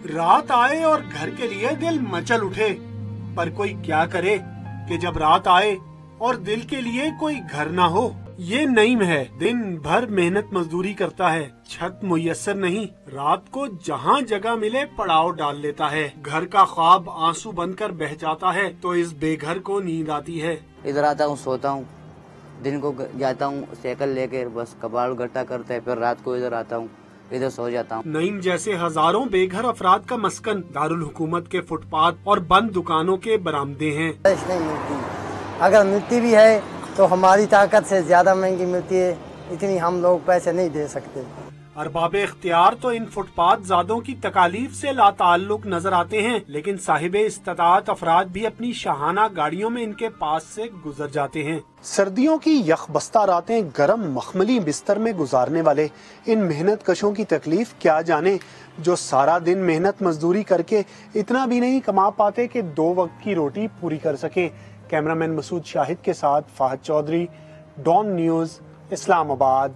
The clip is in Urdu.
رات آئے اور گھر کے لیے دل مچل اٹھے، پر کوئی کیا کرے کہ جب رات آئے اور دل کے لیے کوئی گھر نہ ہو۔ یہ نعیم ہے، دن بھر محنت مزدوری کرتا ہے، چھت میسر نہیں، رات کو جہاں جگہ ملے پڑاؤ ڈال لیتا ہے، گھر کا خواب آنسو بن کر بہہ جاتا ہے تو اس بے گھر کو نیند آتی ہے۔ ادھر آتا ہوں، سوتا ہوں، دن کو جاتا ہوں سائیکل لے کے، بس کباڑ گٹا کرتا ہے، پھر رات کو ادھر آتا ہوں، ادھر سو جاتا ہوں۔ نعیم جیسے ہزاروں بے گھر افراد کا مسکن دارالحکومت کے فٹ پاتھ اور بند دکانوں کے برآمدے ہیں۔ نہیں ملتی، اگر ملتی بھی ہے تو ہماری طاقت سے زیادہ مہنگی ملتی ہے، اتنی ہم لوگ پیسے نہیں دے سکتے۔ ارباب اختیار تو ان فٹ پاتھ زادوں کی تکالیف سے لا تعلق نظر آتے ہیں، لیکن صاحب استطاعت افراد بھی اپنی شاہانہ گاڑیوں میں ان کے پاس سے گزر جاتے ہیں۔ سردیوں کی یخ بستہ راتیں گرم مخملی بستر میں گزارنے والے ان محنت کشوں کی تکلیف کیا جانے، جو سارا دن محنت مزدوری کر کے اتنا بھی نہیں کما پاتے کہ 2 وقت کی روٹی پوری کر سکیں۔ کیمرہ مین مسعود شاہد کے ساتھ فہد چودھری، ڈان نیوز، اسلام آباد۔